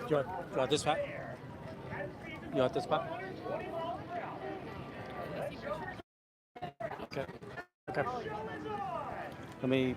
You want this spot? You want this spot? Okay. Okay. Let me.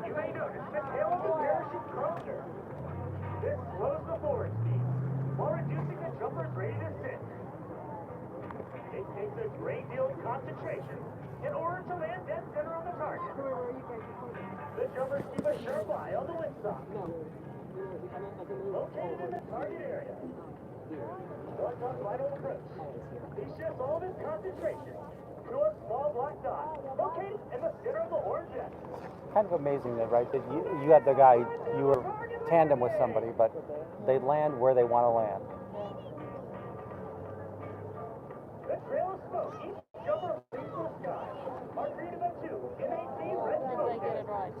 You may notice the tail of the parachute closer. This slows the forward speed while reducing the jumper's rate of descent. It takes a great deal of concentration in order to land dead center on the target. The jumpers keep a sharp eye on the windsock, located in the target area. Once on final approach, he shifts all of his concentration to a small black dot located in the center of the orange X. Kind of amazing that, right? That you had the guy, you were tandem with somebody, but they land where they want to land. The trail of smoke, each jumper reaches the sky, are greeted by two MAC red smoke. Did I get it right?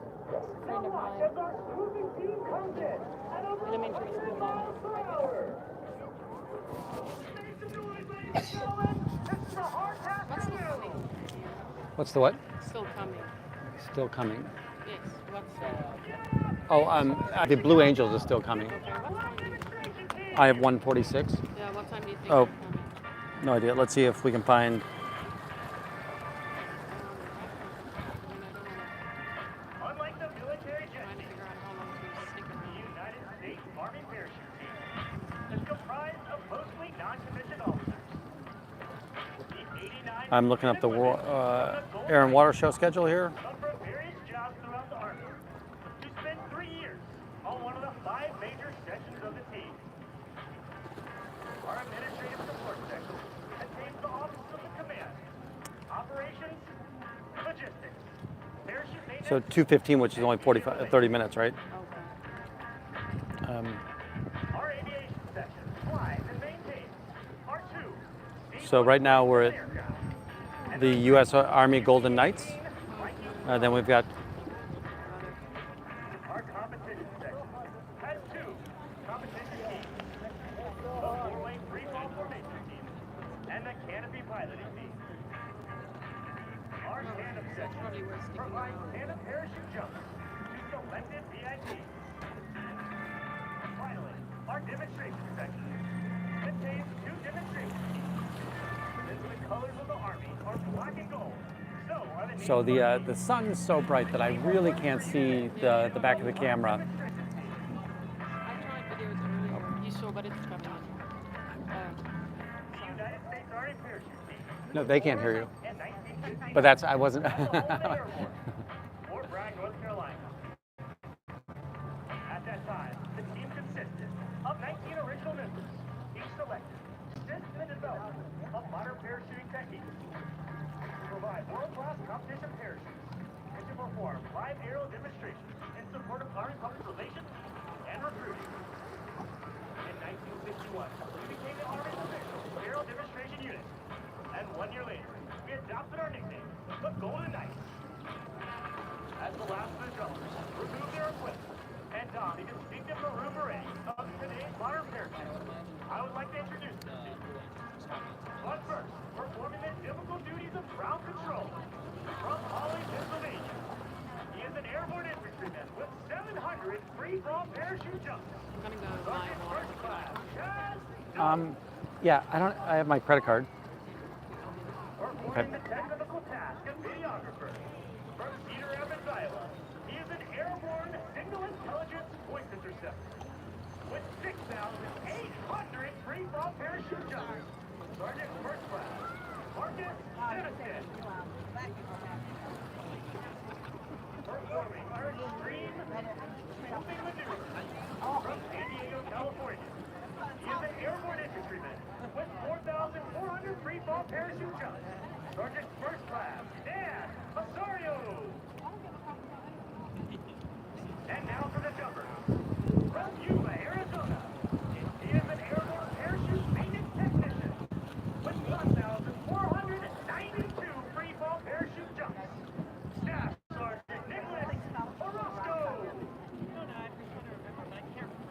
Friend of mine. As our swooping team comes in at over Elementary school. miles per hour. Make some noise, ladies and gentlemen. This is a hard pass What's for still you. coming? What's the what? Still coming. Still coming. Yes. What's The Blue Angels is still coming. okay? What time do you think? I have 146. Yeah. What time do you think Oh. they're coming? No idea. Let's see if we can find. Unlike the military jet Trying to team, figure out how long to stick the around. United States Army parachute team is comprised of mostly non-commissioned officers. The 89 I'm looking up the Air and Water Show schedule here. come from various jobs throughout the Army to spend 3 years on one of the 5 major sections of the team. Our administrative support section contains the offices of the command, operations, logistics, parachute maintenance. So 2:15, which is only 30 minutes, right? Okay. Our aviation section flies and maintains our 2 So right now we're at the U.S. Army Golden Knights. Then we've got Our competition section has 2 competition teams, the 4-way free-fall formation team and the canopy piloting team. Our tandem section Probably worth sticking provides around. tandem parachute jumps to selected VIPs. Finally, our demonstration section contains 2 demonstration teams. Since the colors of the Army are black and gold, so are the so the sun's so bright that I really can't see the back of the camera. I tried videos earlier. You saw, but it's coming. The United States Army parachute team No, they can't hear you. in 1950 But that's I wasn't. Fort Bragg, North Carolina. At that time, the team consisted of 19 original members, each selected since the development of modern parachuting techniques to provide world-class competition parachutes and to perform live aerial demonstrations in support of Army public relations and recruiting. like to introduce you to. But first, performing the difficult duties of ground control from Holly, Pennsylvania. He is an airborne infantryman with 700 free-fall parachute jumps. I'm gonna go buy Sergeant water. First Class Chaz Yeah, I have my credit card. performing the technical task of videographer. From Cedar Rapids, Iowa, he is an airborne signal intelligence voice interceptor with 6,800 free-fall parachute jumps. Sergeant First Class Marcus Denison. Performing our extreme jumping maneuver from San Diego, California. He is an airborne infantryman with 4,400 free-fall parachute jumps. Sergeant First Class Dan Osorio. And now for the jumper. From Yuma, Arizona. He is an airborne parachute maintenance technician with 1,492 free-fall parachute jumps. Staff Sergeant Nicholas Orozco.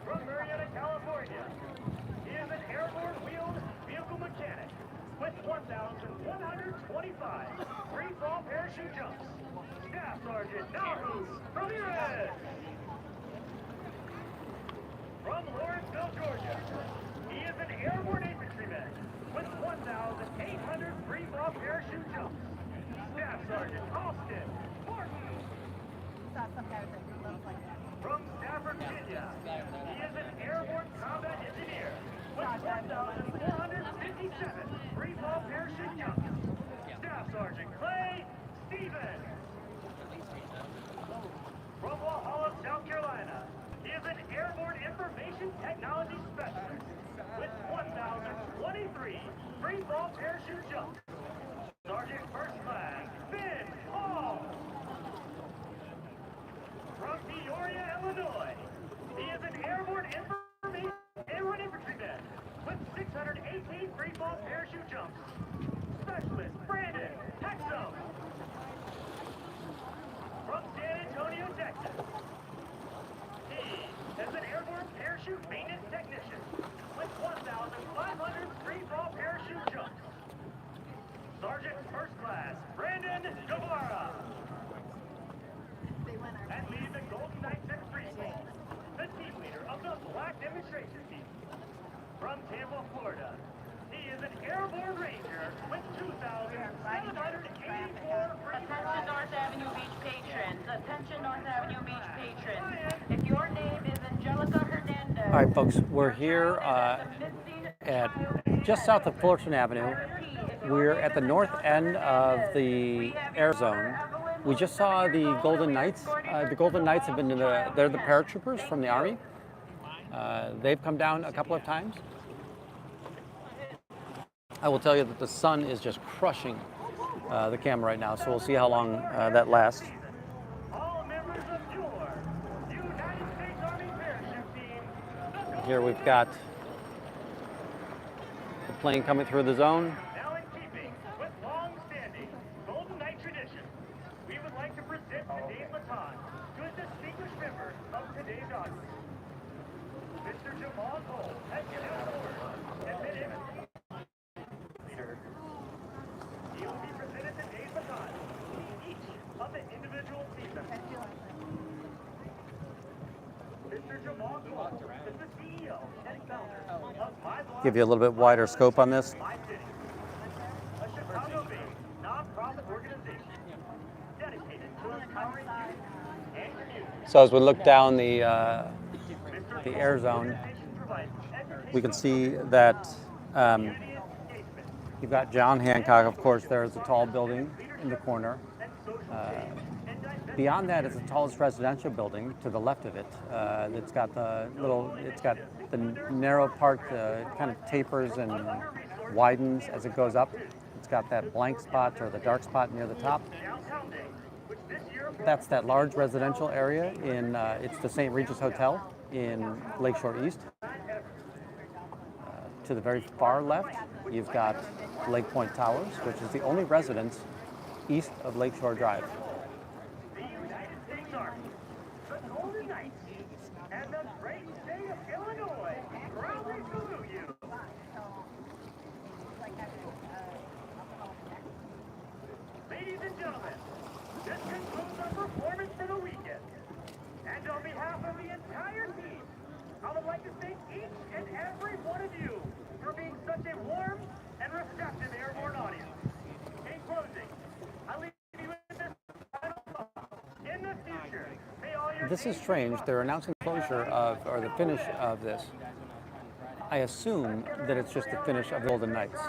From Marietta, California. He is an airborne wheeled vehicle mechanic with 1,125 free-fall parachute jumps. Staff Sergeant Nahu Ramirez. From Lawrenceville, Georgia, he is an airborne infantryman with 1,800 free-fall parachute jumps. Staff Sergeant Austin Martin. From Stafford, Virginia, he is an airborne combat engineer with 1,457 free-fall parachute jumps. Staff Sergeant Clay Stevens. From Walhalla, South Carolina, he is an airborne information technology specialist with 1,023 free-fall parachute jumps. Sergeant First Class Ben Hall. From Peoria, Illinois, he is an airborne infantryman with 618 free-fall parachute jumps. Specialist Brandon Hexum. From San Antonio, Texas, he is an airborne parachute maintenance technician with 1,500 free-fall parachute jumps. Sergeant First Class Brandon Guevara. And leading the Golden Knights at freefall, the team leader of the Black Demonstration Team. From Tampa, Florida, he is an airborne ranger with 2,784 Attention North Avenue Beach patrons. Attention North Avenue Beach patrons. If your name is Angelica Hernandez. All right, folks, we're here at just south of Fullerton Avenue. We're at the north end of the air zone. We just saw the Golden Knights. The Golden Knights have been they're the paratroopers from the Army. They've come down a couple of times. I will tell you that the sun is just crushing the camera right now, so we'll see how long that lasts. all members of your United States Army parachute team. Here we've got the plane coming through the zone. Now in keeping with long-standing Golden Knight tradition, we would like to present today's baton to a distinguished member of today's audience. Mr. Jamal Cole has given orders and been in leader. He will be presented today's baton to each of the individual team members. Mr. Jamal Cole is the CEO and founder of My Block Give you a little bit wider scope on this. My City, a Chicago-based nonprofit organization dedicated to empowering youth and communities. So as we look down the air zone, we can see that you've got John Hancock, of course. There's a tall building in the corner. Beyond that is the tallest residential building to the left of it. It's got the narrow part kind of tapers and widens as it goes up. It's got that blank spot or the dark spot near the top. That's that large residential area in, it's the St. Regis Hotel in Lakeshore East. To the very far left, you've got Lake Point Towers, which is the only residence east of Lakeshore Drive. The United States Army, the Golden Knights, and the great state of Illinois proudly salute you. thank each and every one of you for being such a warm and receptive airborne audience. In closing, I leave you with this final thought. In the future, may all your This is strange. They're announcing the closure of, or the finish of this. I assume that it's just the finish of the Golden Knights.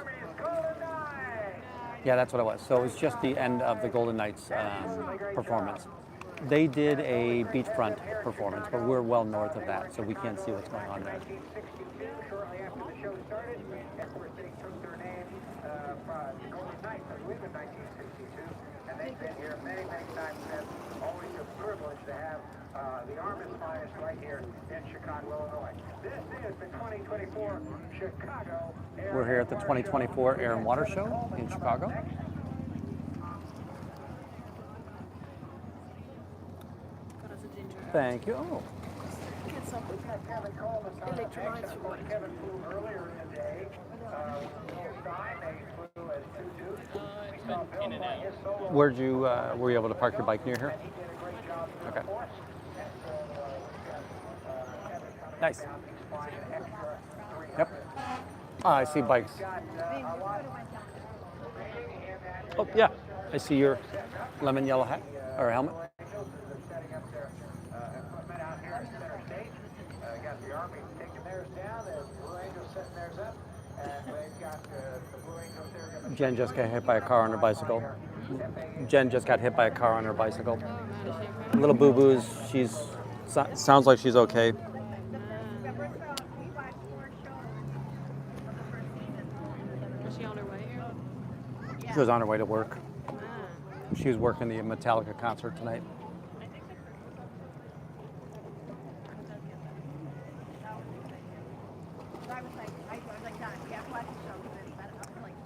Yeah, that's what it was. So it was just the end of the Golden Knights performance. They did a beachfront performance, but we're well north of that, so we can't see what's going on there. 1962, shortly after the show started, Eskimo City took their name from the Golden Knights, I believe, in 1962, and they've been here many, many times since. Always a privilege to have the Army's finest right here in Chicago, Illinois. This is the 2024 Chicago Air We're here at the 2024 Air and Water Show in Chicago. Got us a ginger ale. Thank you. Oh, Get some Kevin Coleman on the electrolytes next. Of for course, it. Kevin flew earlier in the day. Stein, they flew as 2-2. We saw Bill fly his solo. where'd you, were you able to park your bike near here? He did a great job for Okay. the force. And so we've got Kevin coming Nice. down. He's flying an extra 300. Yep. Ah, I see bikes. Got a lot remaining in that. Oh, yeah. I see your lemon yellow hat or helmet. They're setting up their equipment out here at center stage. Got the Army taking theirs down, the Blue Angels setting theirs up, and they've got the Blue Angels there. Gonna Jen just got hit by a car on her bicycle. Jen just got hit by a car on her bicycle. Oh man, is she okay? Little boo-boos. She's sounds like she's okay. Was she on her way here? She was on her way to work. Man. She was working the Metallica concert tonight.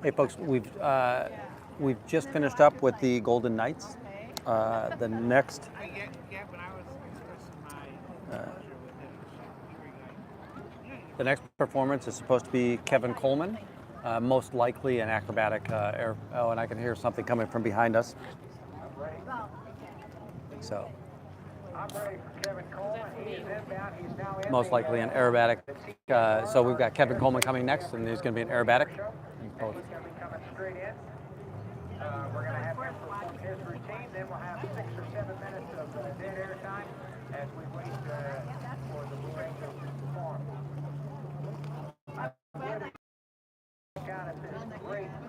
Hey folks, we've just finished up with the Golden Knights. The next the next performance is supposed to be Kevin Coleman, most likely an acrobatic air. Oh, and I can hear something coming from behind us. So I'm ready for Kevin Coleman. He is inbound. He's now in most likely an aerobatic. So we've got Kevin Coleman coming next, and he's going to be an aerobatic. Both. He's going to be coming straight in. We're going to have him perform his routine. Then we'll have 6 or 7 minutes of dead air time as we wait for the Blue Angels to perform. Got at this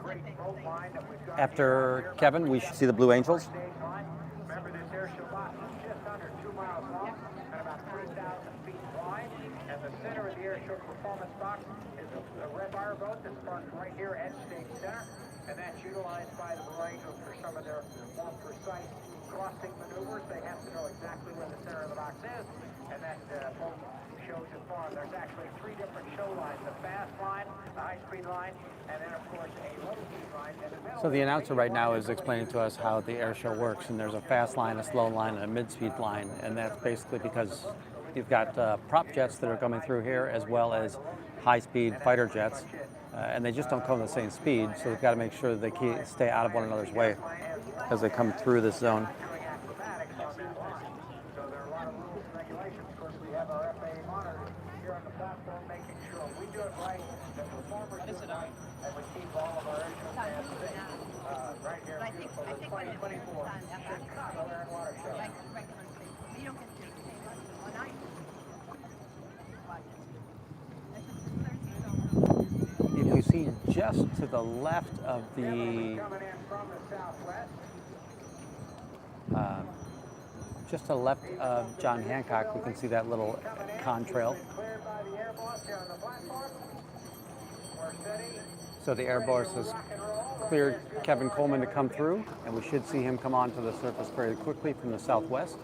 great boat line that we've got After Kevin, we should see the Blue Angels. stage line. Remember, this air show lot is just under 2 miles long and about 3,000 feet wide. And the center of the air show performance box is a red fire boat that's parked right here at stage center. And that's utilized by the Blue Angels for some of their more precise crossing maneuvers. They have to know exactly where the center of the box is. And that boat shows it for them. There's actually 3 different show lines: the fast line, the high-speed line, and then, of course, a low-speed line. In the middle, So the announcer right now is explaining to us how the air show works, and there's a fast line, a slow line, and a mid-speed line, and that's basically because you've got prop jets that are coming through here as well as high-speed fighter jets, and they just don't come the same speed, so they've got to make sure that they stay out of one another's way as they come through this zone. doing acrobatics on that line. So there are a lot of rules and regulations. Of course, we have our FAA monitor here on the platform making sure we do it right, the performers do it right, and we keep all of our air show fans safe. Right here in beautiful, the 2024 Chicago Air and Water Show. If you see just to the left of the Coming in from the southwest. just to the left of John Hancock, we can see that little contrail. Cleared by the Air Boss here on the platform. We're steady. So the Air Boss has cleared Kevin Coleman to come through, and we should see him come onto the surface very quickly from the southwest,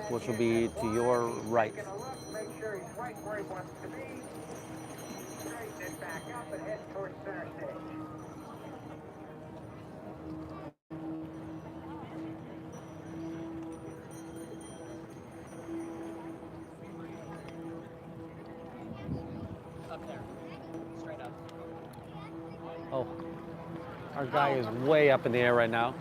which will be to your right. Make sure he's right where he wants to be. Straighten it back up and head towards center stage. Oh, our guy is way up in the air right now.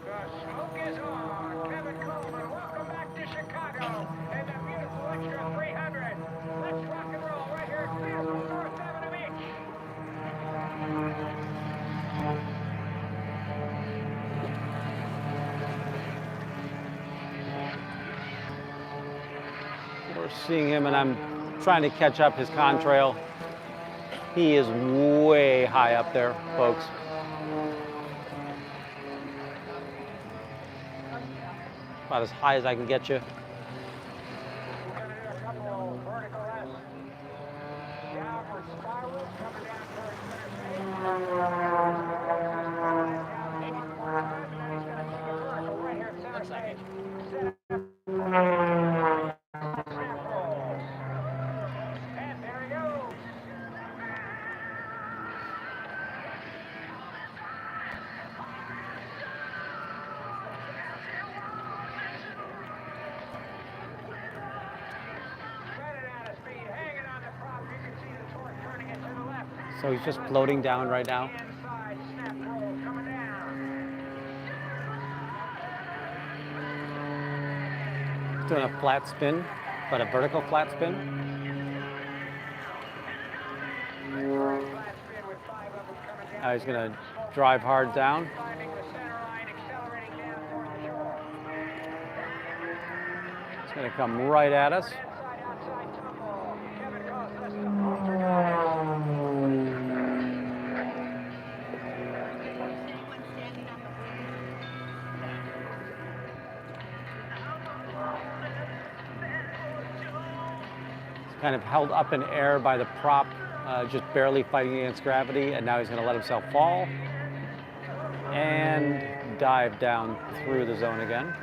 The smoke is on. Kevin Coleman, welcome back to Chicago. And the beautiful extra 300. seeing him, and I'm trying to catch up his contrail. He is way high up there, folks. About as high as I can get you. So he's just floating down right now. He's doing a flat spin, but a vertical flat spin. Now he's going to drive hard down. It's going to come right at us. Kind of held up in air by the prop, just barely fighting against gravity, and now he's going to let himself fall and dive down through the zone again.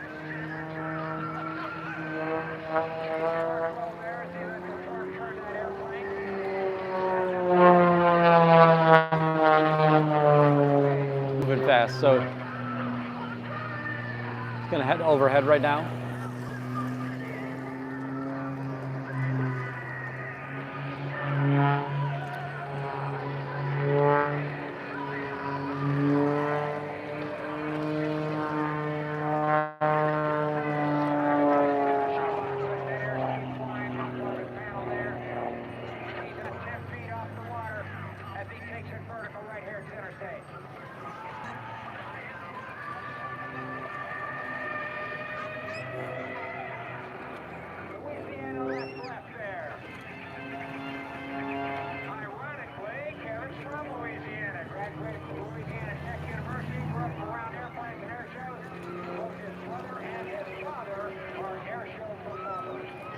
Moving fast, so he's going to head overhead right now.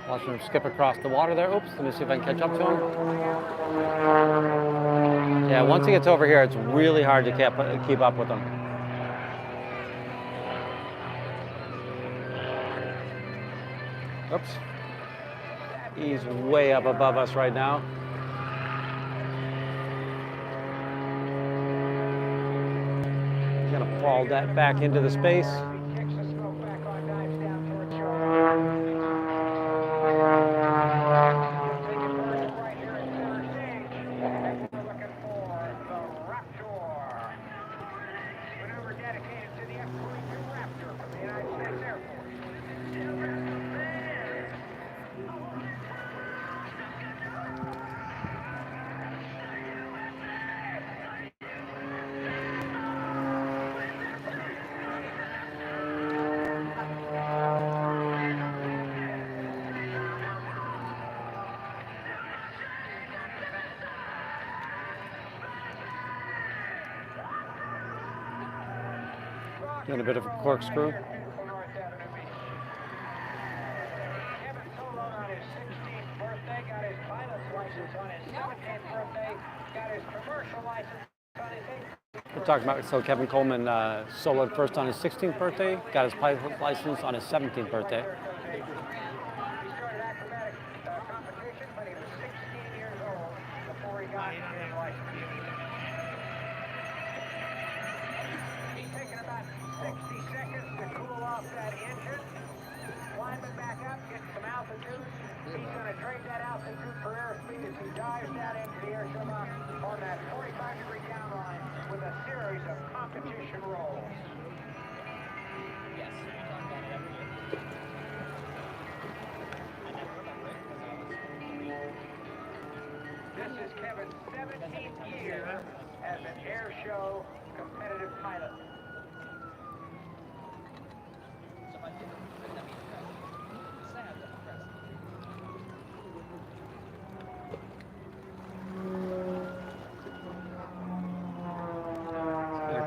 Watching him skip across the water there. Oops, let me see if I can catch up to him. Yeah, once he gets over here, it's really hard to keep up with him. Oops. He's way up above us right now. He's gonna fall that back into the space. Doing a bit of a corkscrew. Kevin Solon on his 16th birthday, got his pilot's license on his 17th birthday, got his commercial license on his 18th. We're talking about, so Kevin Coleman soloed first on his 16th birthday, got his pilot's license on his 17th birthday. He started acrobatic competition when he was 16 years old before he got his license. He's taking about 60 seconds to cool off that engine, climbing back up, getting some altitude. He's going to trade that altitude for airspeed as he dives down into the air show box on that 45-degree downline with a series of competition rolls. This is Kevin's 17th year as an air show competitive pilot.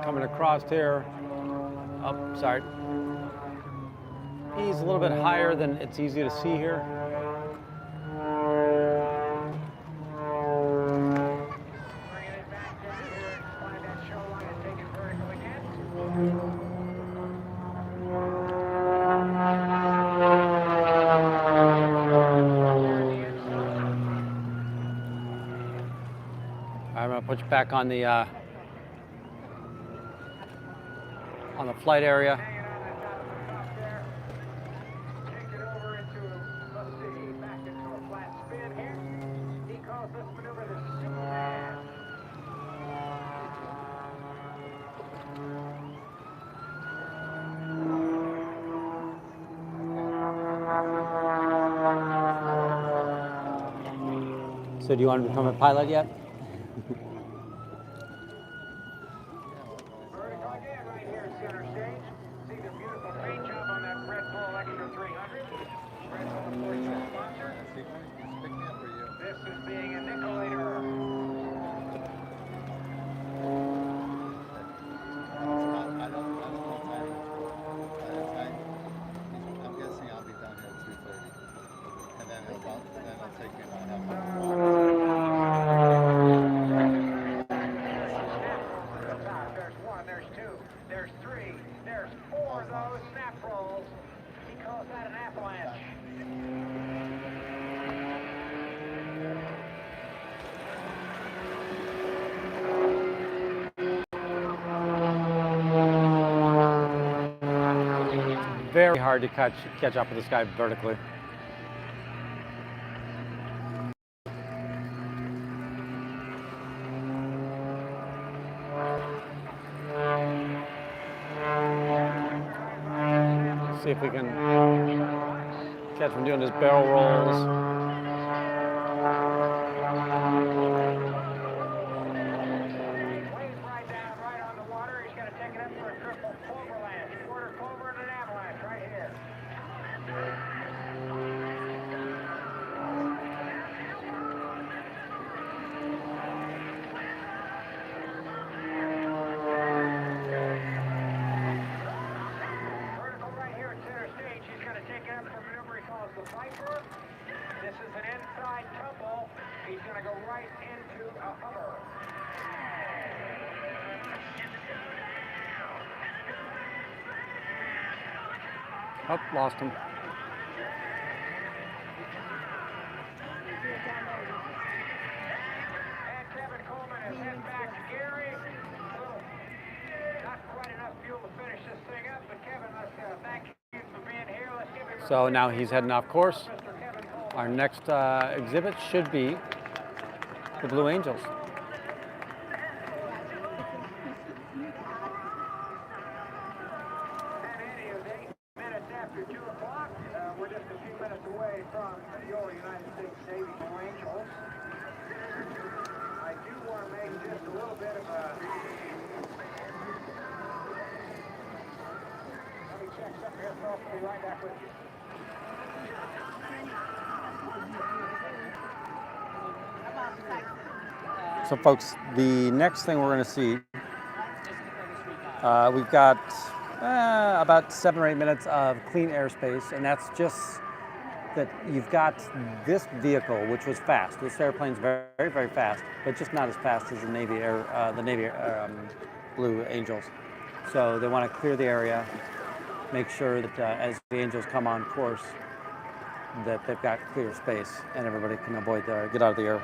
coming across here. Oh, sorry. He's a little bit higher than it's easy to see here. Bringing it back down here, find that shoreline and take it vertical again. I'm gonna put you back on the flight area. Hanging on the top of the cuff there. Take it over into, let's see, back into a flat spin here. He calls this maneuver the Superman. So do you want to become a pilot yet? Vertical again right here at center stage. See the beautiful paint job on that Red Bull Extra 300. Red Bull, of course, your sponsor. This is being a Nicolator. I'm guessing I'll be down here at 3:30, and then I'll take you about half an hour. There's one, there's two, there's three, there's four of those snap rolls. He calls that an avalanche. Very hard to catch up with this guy vertically. See if we can catch him doing his barrel rolls. Waves right down, right on the water. He's going to take it up for a triple cloverland. Quarter clover and an avalanche right here. Vertical right here at center stage. He's going to take it up for a maneuver he calls the Viper. This is an inside tumble. He's going to go right into a hover. Oh, lost him. And Kevin Coleman is heading back to Gary. Not quite enough fuel to finish this thing up, but Kevin, let's thank you for being here. Let's give him a So now he's heading off course. Mr. Kevin Coleman. Our next exhibit should be the Blue Angels. And Andy, it was 8 minutes after 2 o'clock. We're just a few minutes away from your United States Navy Blue Angels. I do want to make just a little bit of a... Let me check something here, folks. I'll be right back with you. So folks, the next thing we're going to see, we've got about 7 or 8 minutes of clean airspace, and that's just that you've got this vehicle, which was fast. This airplane's very, very, very fast, but just not as fast as the Navy Blue Angels. So they want to clear the area, make sure that as the Angels come on course, that they've got clear space and everybody can get out of the air.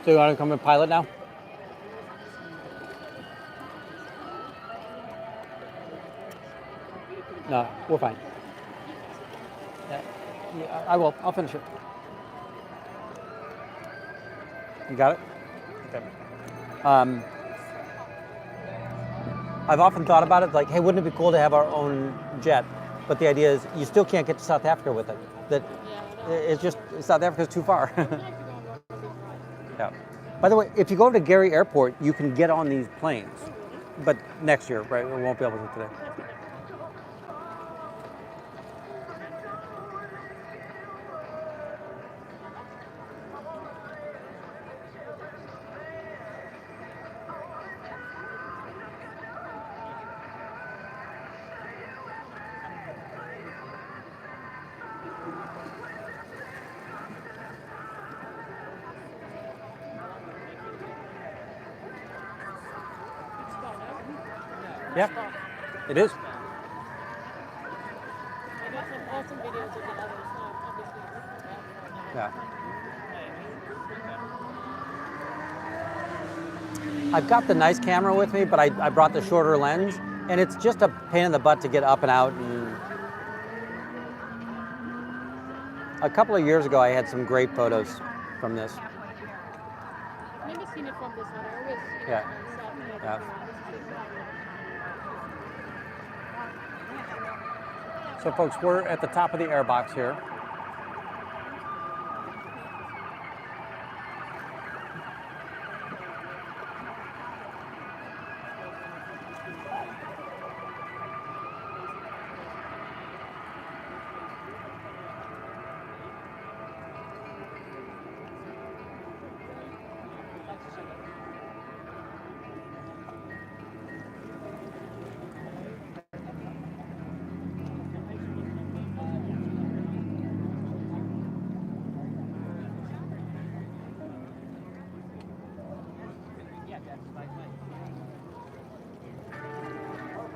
So you want to come and pilot now? No, we're fine. Yeah, I will. I'll finish it. You got it? Okay. I've often thought about it, like, hey, wouldn't it be cool to have our own jet? But the idea is you still can't get to South Africa with it. That it's just, South Africa's too far. Yeah. By the way, if you go to Gary Airport, you can get on these planes. but next year, right? We won't be able to today. Yeah, it is. I got some awesome videos of the others. Obviously, Yeah. I've got the nice camera with me, but I brought the shorter lens, and it's just a pain in the butt to get up and out. And a couple of years ago, I had some great photos from this. I've never seen it from this one. I always Yeah. sat near the Yeah. ground. So folks, we're at the top of the airbox here.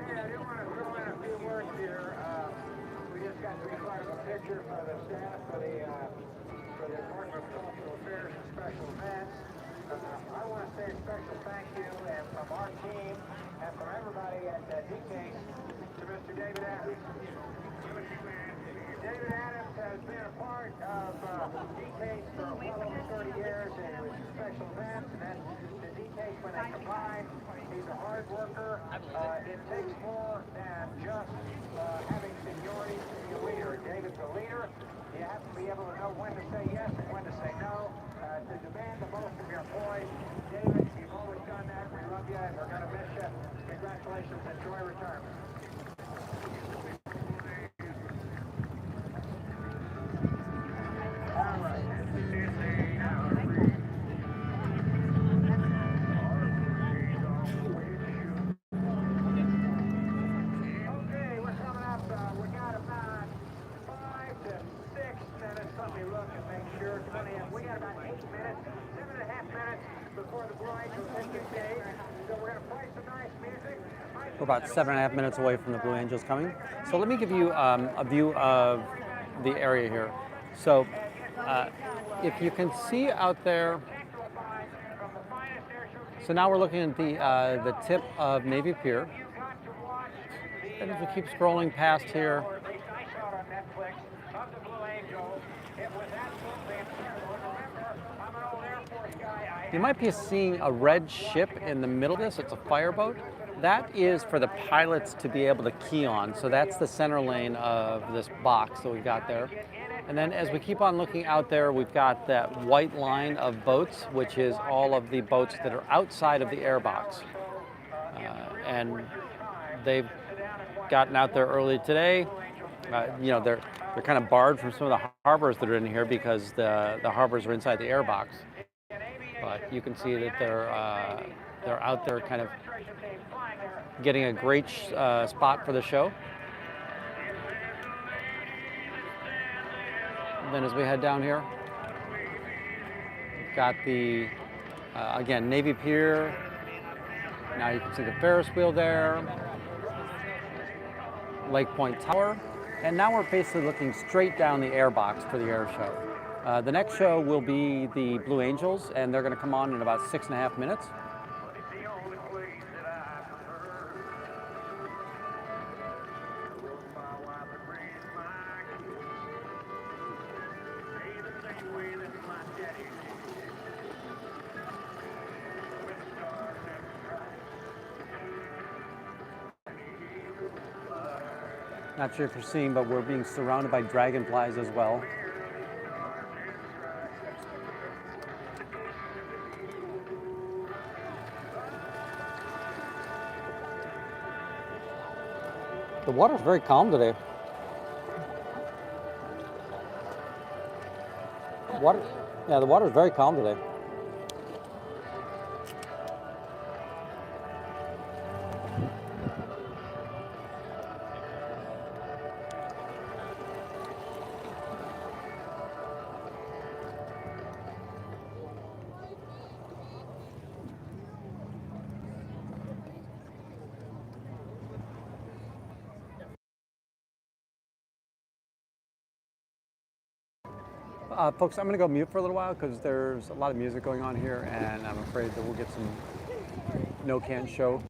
Okay, I do want to throw in a few words here. We just got to record a picture for the staff for the Department of Cultural Affairs and Special Events. I want to say a special thank you, and from our team and from everybody at DCASE to Mr. David Adams. David Adams has been a part of DCASE for well over 30 years, and it was special events, and then the DCASE when they combined. He's a hard worker. It takes more than just having seniority to be a leader. David's a leader. You have to be able to know when to say yes and when to say no, to demand the most of your employees. David, you've always done that. We love you, and we're going to miss you. Congratulations. Enjoy retirement. Okay, we're coming up. We got about 5 to 6 minutes. Let me look and make sure. We got about 8 minutes, 7.5 minutes before the Blue Angels hit the stage. So we're going to play some nice music. We're about 7.5 minutes away from the Blue Angels coming. So let me give you a view of the area here. So if you can see out there, so now we're looking at the tip of Navy Pier. And as we keep scrolling past here, you might be seeing a red ship in the middle of this. It's a fireboat. That is for the pilots to be able to key on. So that's the center lane of this box that we've got there. And then as we keep on looking out there, we've got that white line of boats, which is all of the boats that are outside of the airbox. And they've gotten out there early today. You know, they're kind of barred from some of the harbors that are in here because the harbors are inside the airbox. But you can see that they're out there kind of getting a great spot for the show. And then as we head down here, we've got the, again, Navy Pier. Now you can see the Ferris wheel there. Lake Point Tower. And now we're basically looking straight down the airbox for the air show. The next show will be the Blue Angels, and they're going to come on in about 6.5 minutes. Not sure if you're seeing, but we're being surrounded by dragonflies as well. The water's very calm today. Water, yeah, the water's very calm today. Folks, I'm going to go mute for a little while because there's a lot of music going on here, and I'm afraid that we'll get some no can show.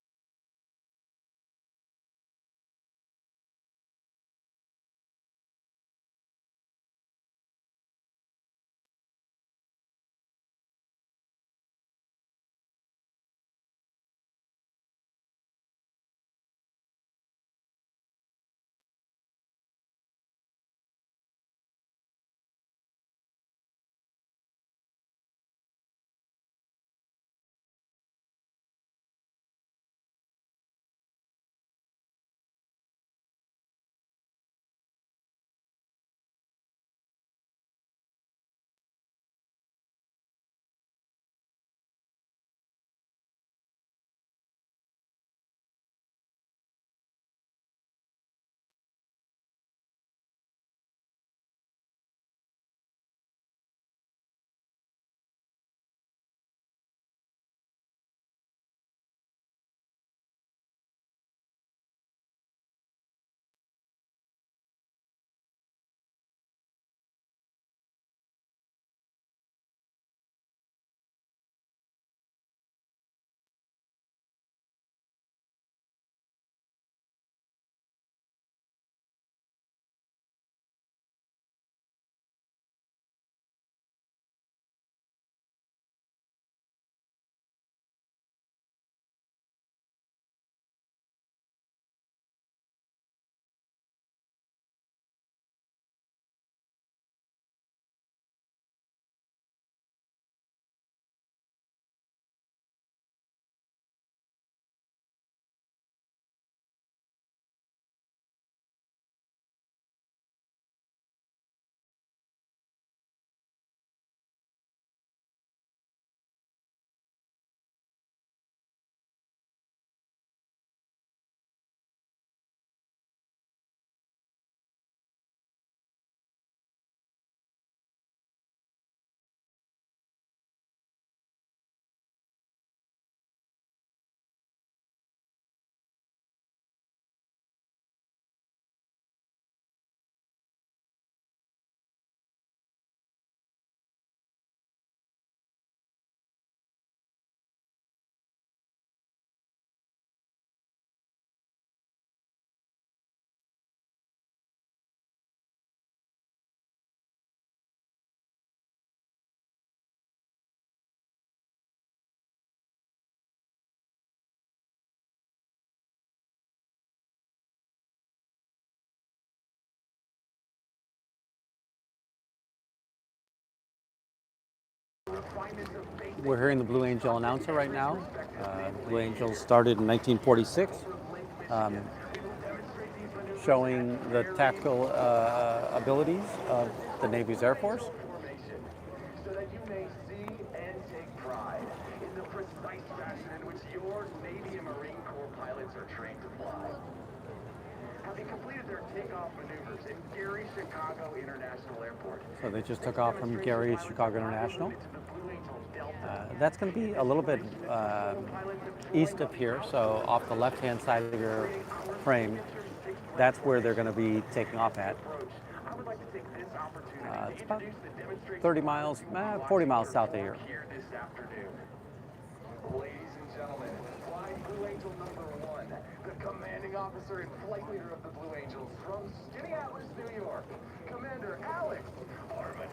We're hearing the Blue Angel announcer right now. Blue Angel started in 1946, showing the tactical abilities of the Navy's Air Force. So that you may see and take pride in the precise fashion in which your Navy and Marine Corps pilots are trained to fly. Having completed their takeoff maneuvers in Gary Chicago International Airport. So they just took off from Gary Chicago International. That's going to be a little bit east of here, so off the left-hand side of your frame. That's where they're going to be taking off at. It's about 30 miles, 40 miles south of here. Ladies and gentlemen, flying Blue Angel number 1, the commanding officer and flight leader of the Blue Angels from Skaneateles, New York, Commander Alex Armitage.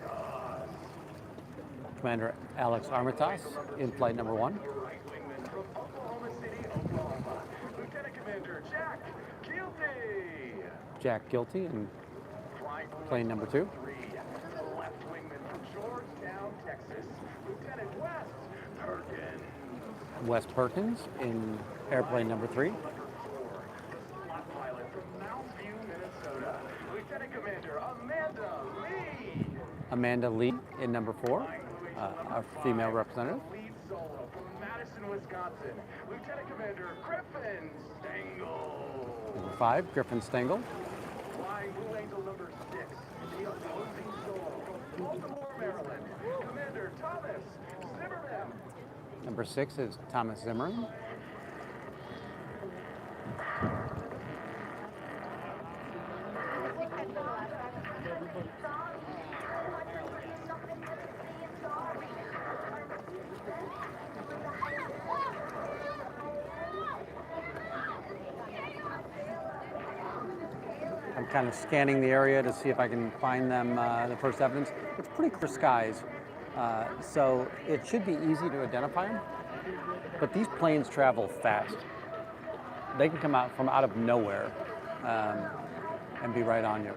Commander Alex Armitage in flight number 1. Right wingman from Oklahoma City, Oklahoma, Lieutenant Commander Jack Guilty. Jack Guilty in plane number 2. Left wingman from Georgetown, Texas, Lieutenant Wes Perkins. Wes Perkins in airplane number 3. Pilot from Mount Amanda Lee in number 4, our female representative. Lead solo from Madison, Wisconsin, Lieutenant Commander Griffin Stengel. Number 5, Griffin Stengel. Flying Blue Angel number 6, the opposing solo from Baltimore, Maryland, Commander Thomas Zimmerman. Number 6 is Thomas Zimmerman. I'm kind of scanning the area to see if I can find them, the first evidence. It's pretty clear skies, so it should be easy to identify them. But these planes travel fast. They can come out from out of nowhere and be right on you.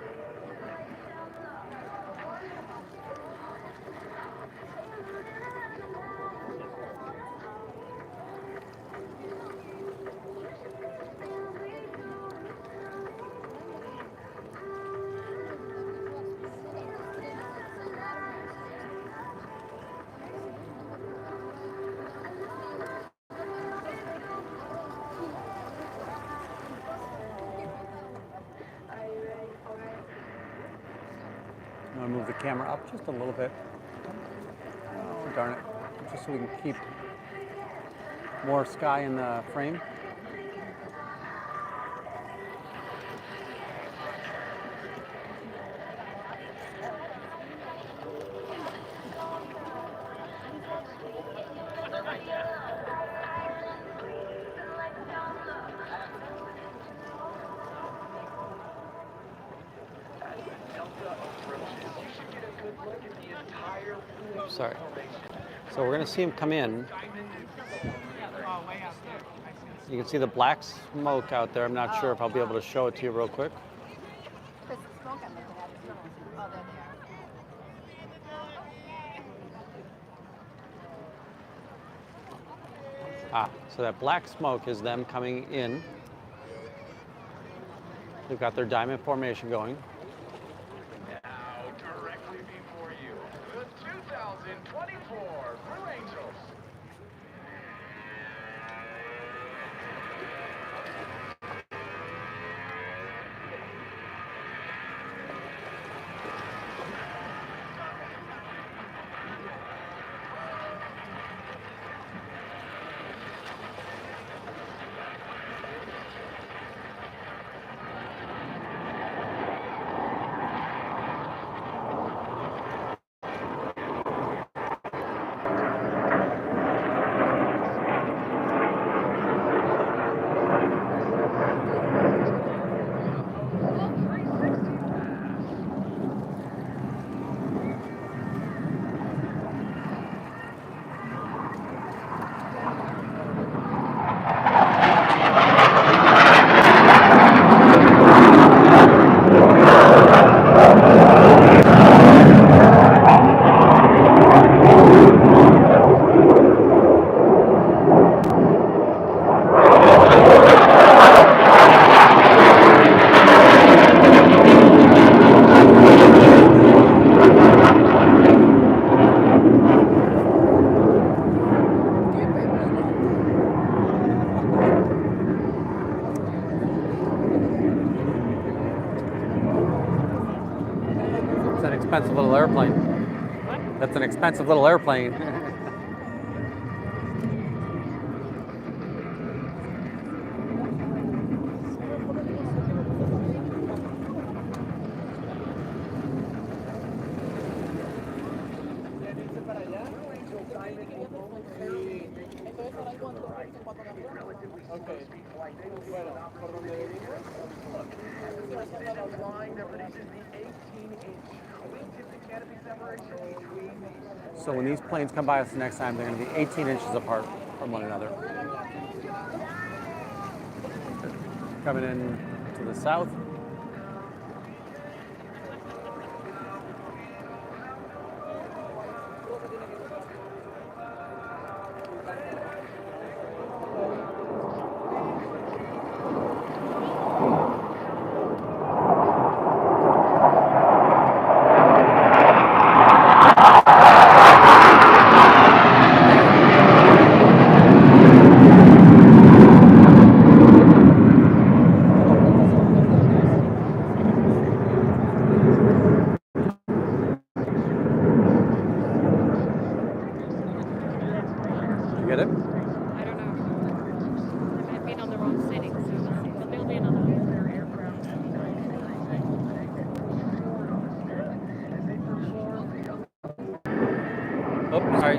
I'm going to move the camera up just a little bit. Oh, darn it. Just so we can keep more sky in the frame. Sorry. So we're going to see him come in. You can see the black smoke out there. I'm not sure if I'll be able to show it to you real quick. There's smoke I'm looking at. Oh, there they are. So that black smoke is them coming in. They've got their diamond formation going. Now, directly before you, the 2024 Blue Angels. It's an expensive little airplane. That's an expensive little airplane. So when these planes come by us the next time, they're going to be 18 inches apart from one another. Coming in to the south. You get it? I don't know. I might have been on the wrong setting, so we'll see. But there'll be another one. Oh, sorry.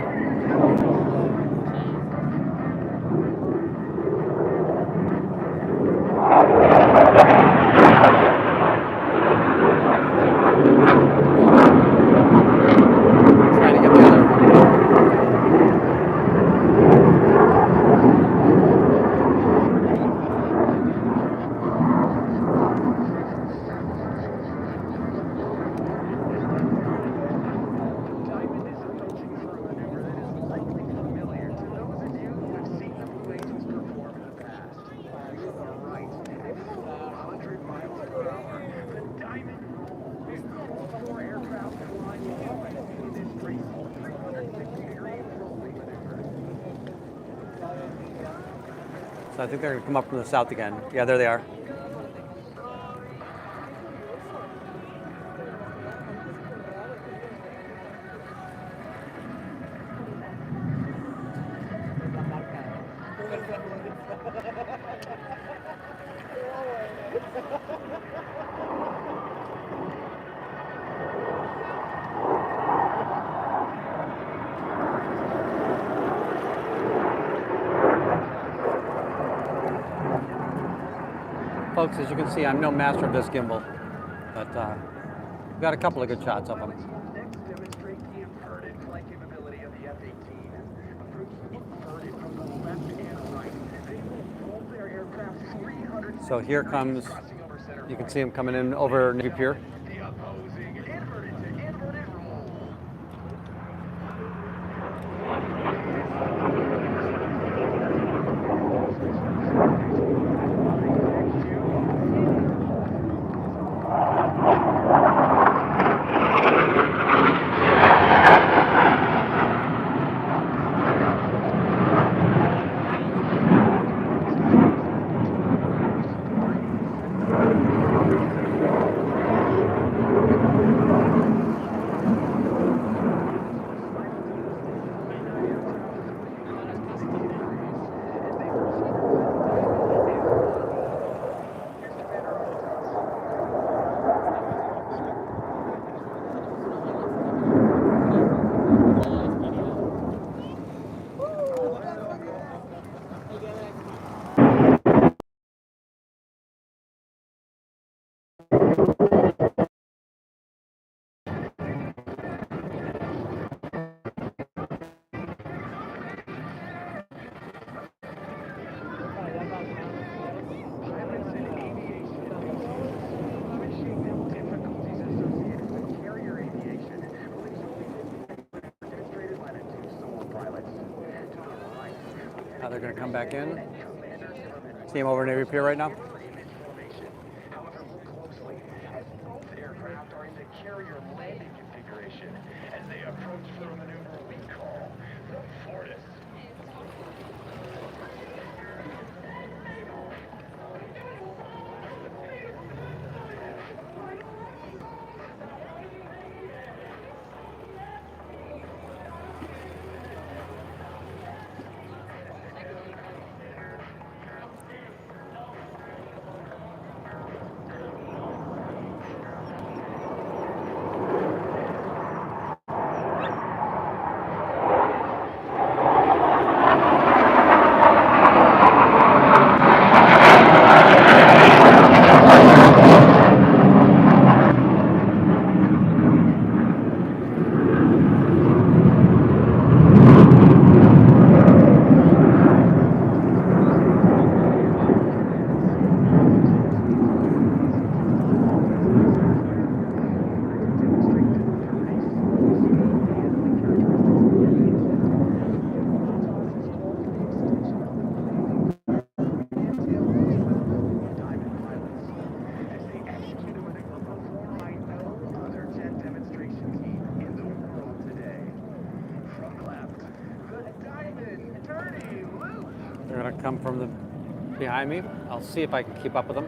Trying to get the other. Diamond is approaching for a maneuver that is likely familiar to those of you who have seen the Blue Angels perform in the past. To the right, at 400 miles per hour, the Diamond rolls. All four aircraft fly together in this graceful 360-degree rolling maneuver. So I think they're gonna come up from the south again. Yeah, there they are. Folks, as you can see, I'm no master of this gimbal, but we've got a couple of good shots of them. Next, demonstrate the inverted flight capability of the F-18. Approach inverted from the left and right. They will roll their aircraft 300 So here comes, crossing over center you can line. see them coming in over Navy Pier. The opposing inverted to inverted roll. Pilots in aviation wishing them difficulties associated with carrier aviation will enjoy demonstrated by the two solo pilots. To the right, Now they're going to come back in. See them over Navy Pier right now. image formation. However, look closely as both aircraft are in the carrier landing configuration as they approach for a maneuver we call the Fortis. They're going to come from the behind me. I'll see if I can keep up with them.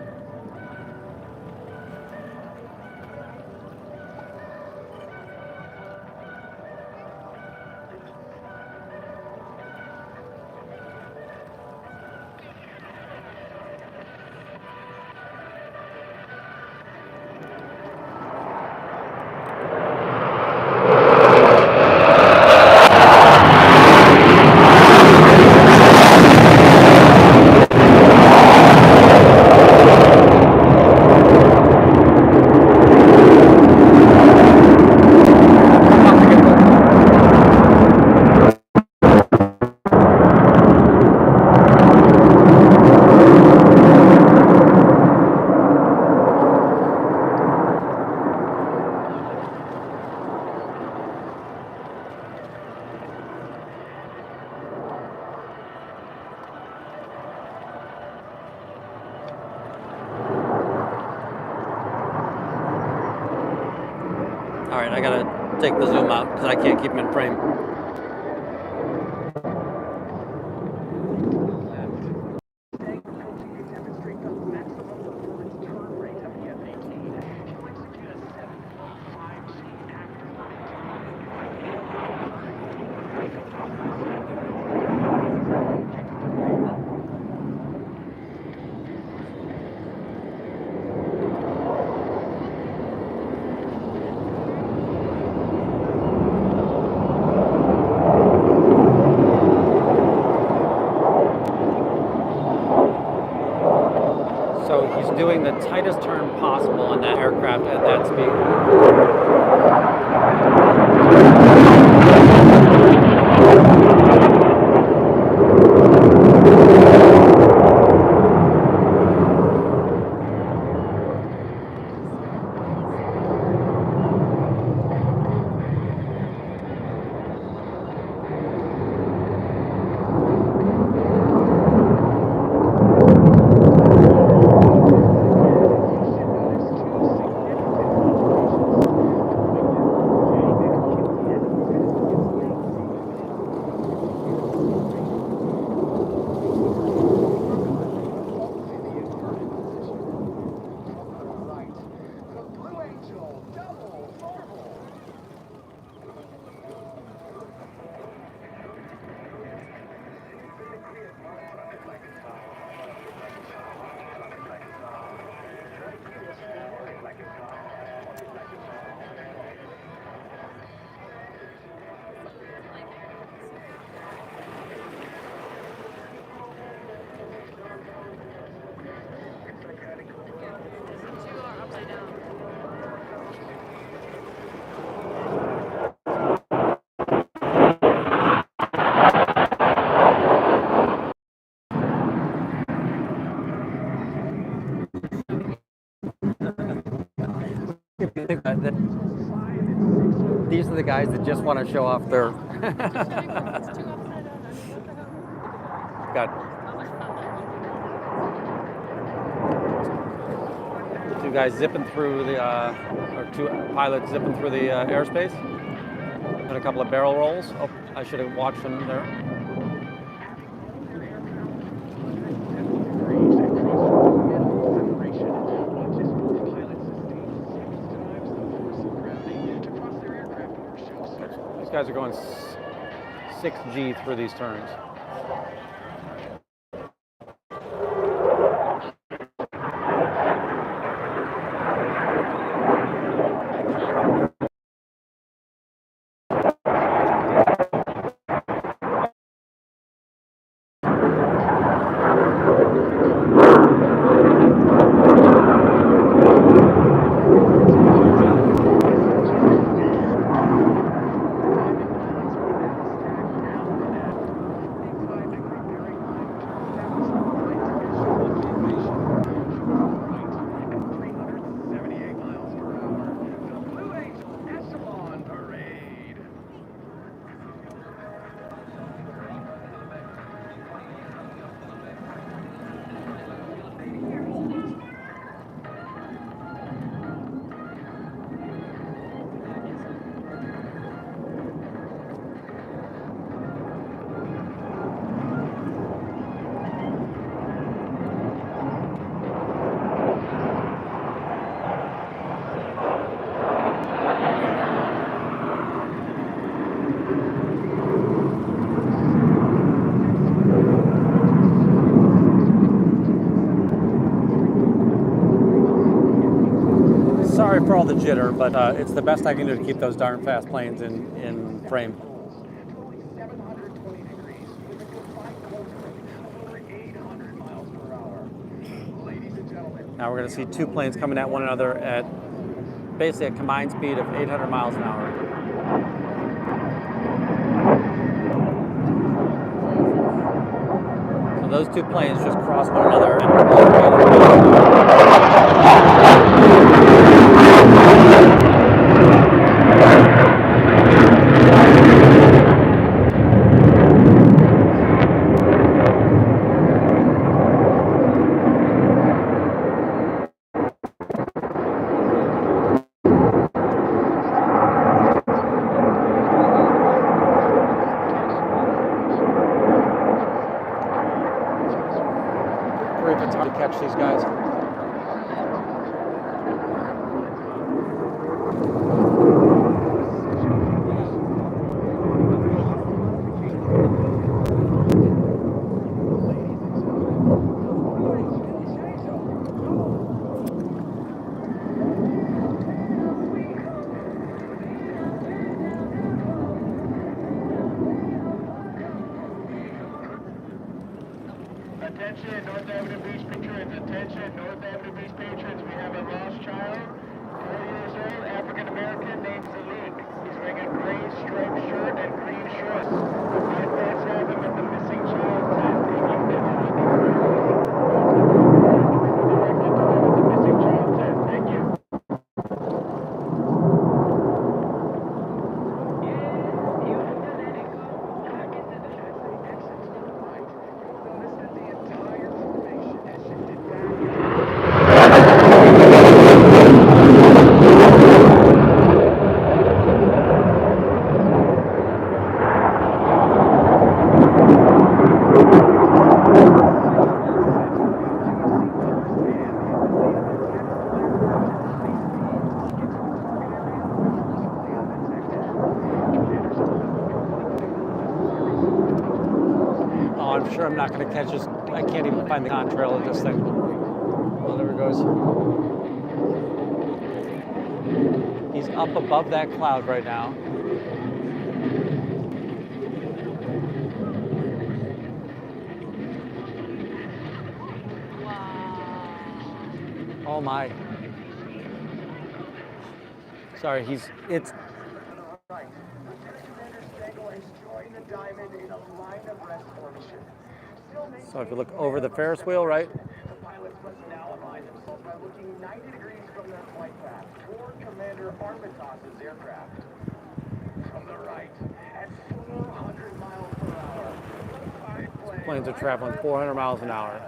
I gotta take the zoom out because I can't keep them in frame. So he's doing the tightest turn possible on that aircraft at that speed. Two are upside down. These are the guys that just want to show off their. Got two guys zipping through the, or two pilots zipping through the airspace. And a couple of barrel rolls. Oh, I should have watched them there. These guys are going 6G through these turns. Sorry for all the jitter, but it's the best I can do to keep those darn fast planes in frame. Now we're going to see two planes coming at one another at basically a combined speed of 800 miles an hour. So those two planes just cross one another. catch these guys. Attention, North Avenue Beach patrons. Attention, North Avenue Beach patrons. We have a lost child, 4 years old, African American, named Zalik. He's wearing a gray striped shirt and green shorts. The lifeguards have him at the missing child tent. If you've been directed to him at the missing child tent. Thank you. Oh, I'm sure I'm not going to catch this. I can't even find the contrail of this thing. Oh, there it goes. He's up above that cloud right now. Wow. Oh my. Sorry, it's so if you look over the Ferris wheel, right? The pilots must now align themselves by looking 90 degrees from their flight path toward Commander Armitage's aircraft. From the right, at 400 miles per hour, five Planes are traveling 400 miles an hour.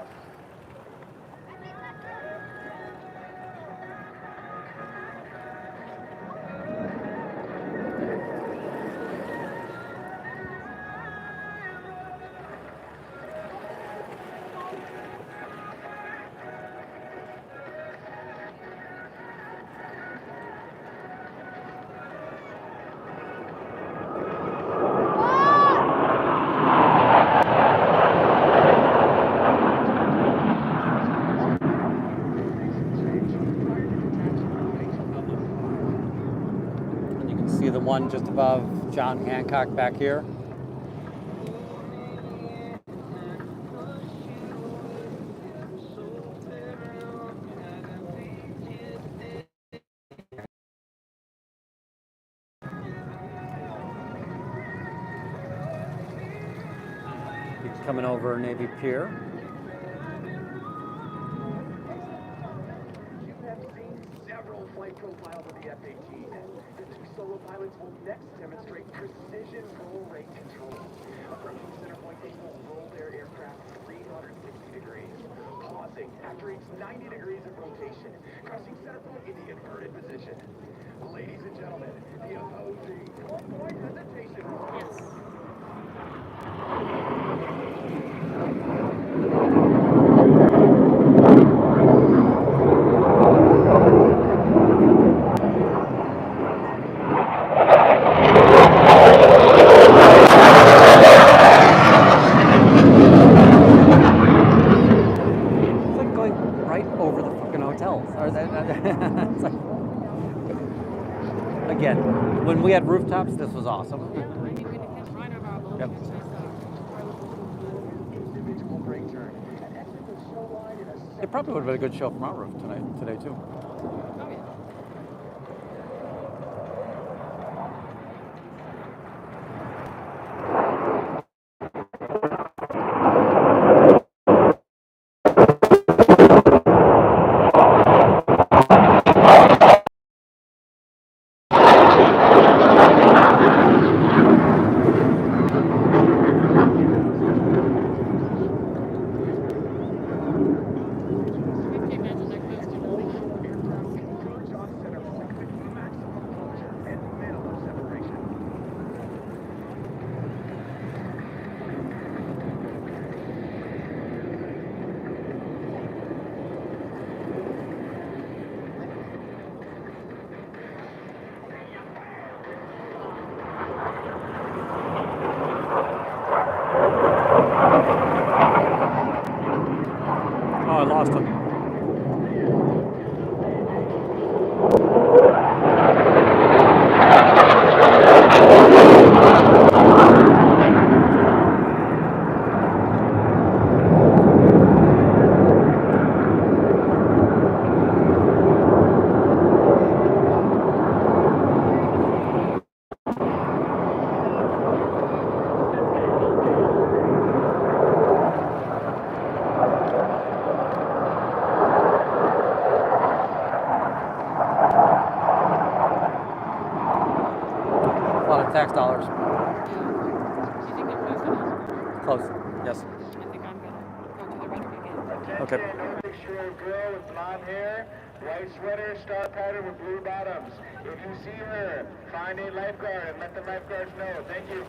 And you can see the one just above John Hancock back here. He's coming over Navy Pier. You have seen several flight profiles of the F-18. The two solo pilots will next demonstrate precision roll rate control. Approaching center point, they will roll their aircraft 360 degrees, pausing after each 90 degrees of rotation, crossing center point in the inverted position. Ladies and gentlemen, the opposing 4-point hesitation. Yes. It's like going right over the fucking hotels. It's like, again, when we had rooftops, this was awesome. You're going to catch Rhino Barble. Yep. Individual brake turn. And exit the show line in a It probably would have been a good show from our roof today too. Oh, yeah. I can't imagine that close to the I lost him. A lot of tax dollars. Do you think they're close enough? Close. Yes. I think I'm gonna go to the rink again. Okay. Nordic Shore girl with blonde hair, white sweater, star pattern with blue bottoms. If you see her, find a lifeguard and let the lifeguards know. Thank you.